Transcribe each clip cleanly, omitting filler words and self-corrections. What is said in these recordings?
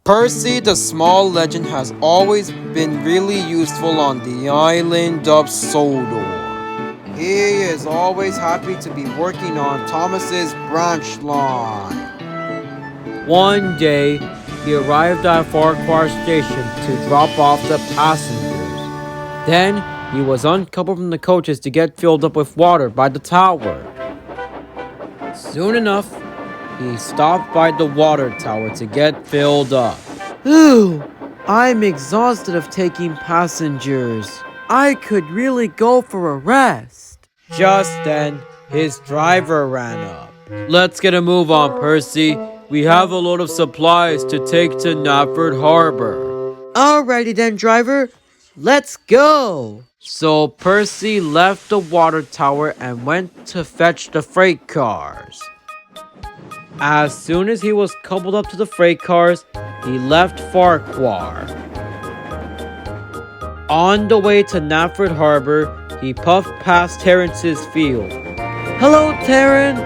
Percy the Small Legend has always been really useful on the island of Sodor. He is always happy to be working on Thomas's branch line. One day, he arrived at Farquhar Station to drop off the passengers. Then, he was uncoupled from the coaches to get filled up with water by the tower. Soon enough, he stopped by the water tower to get filled up. Ooh, I'm exhausted of taking passengers. I could really go for a rest. Just then, his driver ran up. Let's get a move on, Percy. We have a load of supplies to take to Knapford Harbor. Alrighty then, driver. Let's go. So Percy left the water tower and went to fetch the freight cars. As soon as he was coupled up to the freight cars, he left Farquhar. On the way to Knapford Harbor, he puffed past Terrence's field. Hello, Terrence.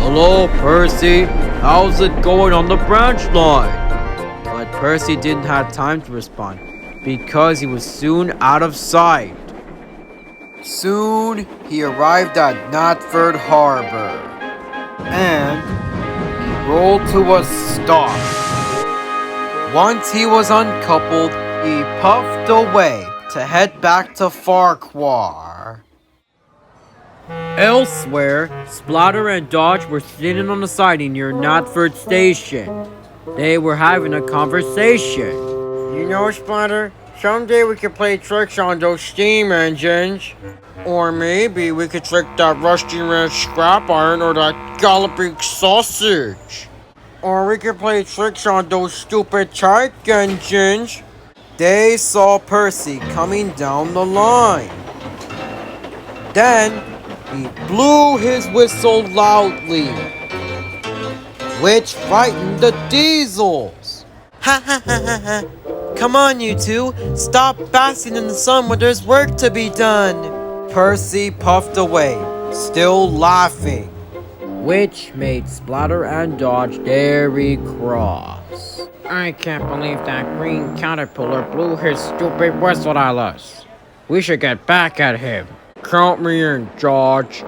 Hello, Percy. How's it going on the branch line? But Percy didn't have time to respond because he was soon out of sight. Soon he arrived at Knapford Harbor, and he rolled to a stop. Once he was uncoupled, he puffed away to head back to Farquhar. Elsewhere, Splatter and Dodge were sitting on the siding near Knapford Station. They were having a conversation. You know, Splatter, someday we could play tricks on those steam engines. Or maybe we could trick that rusty red scrap iron or that galloping sausage. Or we could play tricks on those stupid check engines. They saw Percy coming down the line. Then he blew his whistle loudly, which frightened the diesels. Ha ha ha ha ha. Come on, you two. Stop basking in the sun when there's work to be done. Percy puffed away, still laughing, which made Splatter and Dodge very cross. I can't believe that green caterpillar blew his stupid whistle at us. We should get back at him. Count me in, Dodge.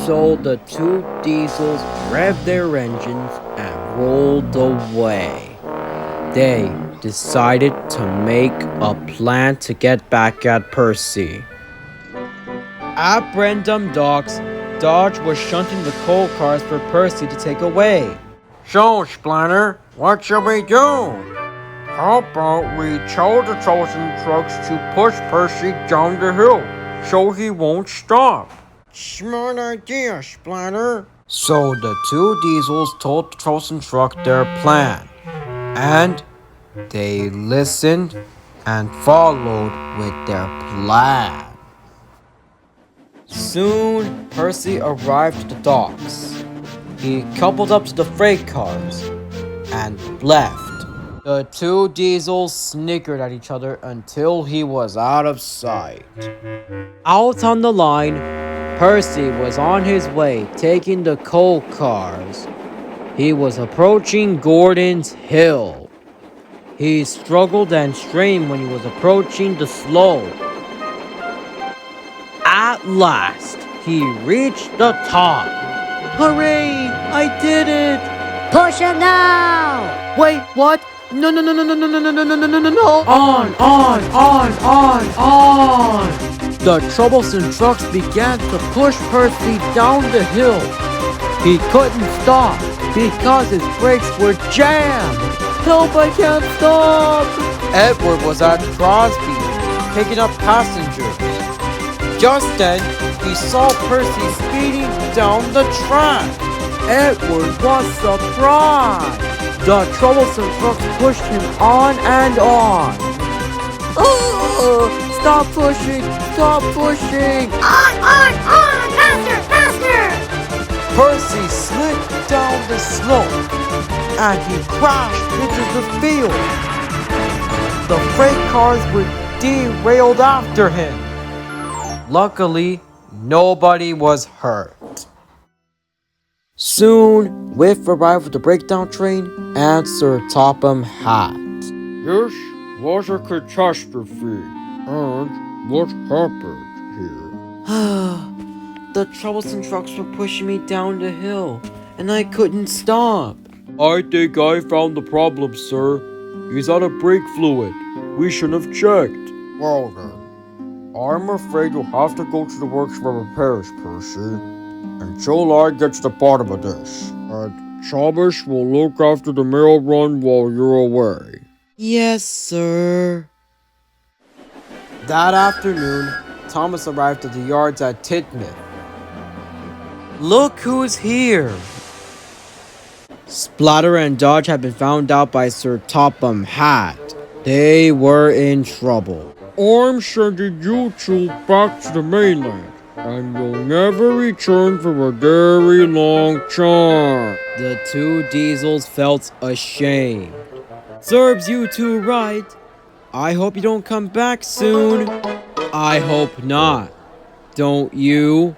So the two diesels revved their engines and rolled away. They decided to make a plan to get back at Percy. At Brendam Docks, Dodge was shunting the coal cars for Percy to take away. So, Splatter, what shall we do? How about we tell the troublesome trucks to push Percy down the hill so he won't stop? Smart idea, Splatter. So the two diesels told the troublesome truck their plan, and they listened and followed with their plan. Soon, Percy arrived at the docks. He coupled up to the freight cars and left. The two diesels snickered at each other until he was out of sight. Out on the line, Percy was on his way, taking the coal cars. He was approaching Gordon's Hill. He struggled and strained when he was approaching the slope. At last, he reached the top. Hooray! I did it! Push it now! Wait, what? No! On! The troublesome trucks began to push Percy down the hill. He couldn't stop because his brakes were jammed. Help, I can't stop! Edward was at Crosby, picking up passengers. Just then, he saw Percy speeding down the track. Edward was surprised. The troublesome trucks pushed him on and on. Oh! Stop pushing! Stop pushing! On! Faster! Percy slid down the slope, and he crashed into the field. The freight cars were derailed after him. Luckily, nobody was hurt. Soon, Whiff arrived with the breakdown train and Sir Topham Hatt. This was a catastrophe. And what happened here? The troublesome trucks were pushing me down the hill, and I couldn't stop. I think I found the problem, sir. He's out of brake fluid. We shouldn't have checked. Well then, I'm afraid you'll have to go to the works for repairs, Percy, until I get to the bottom of this. And Thomas will look after the mail run while you're away. Yes, sir. That afternoon, Thomas arrived at the yards at Titmouth. Look who's here! Splatter and Dodge had been found out by Sir Topham Hatt. They were in trouble. I'm sending you two back to the mainland, and you'll never return for a very long time. The two Diesels felt ashamed. Serves you two right. I hope you don't come back soon. I hope not. Don't you?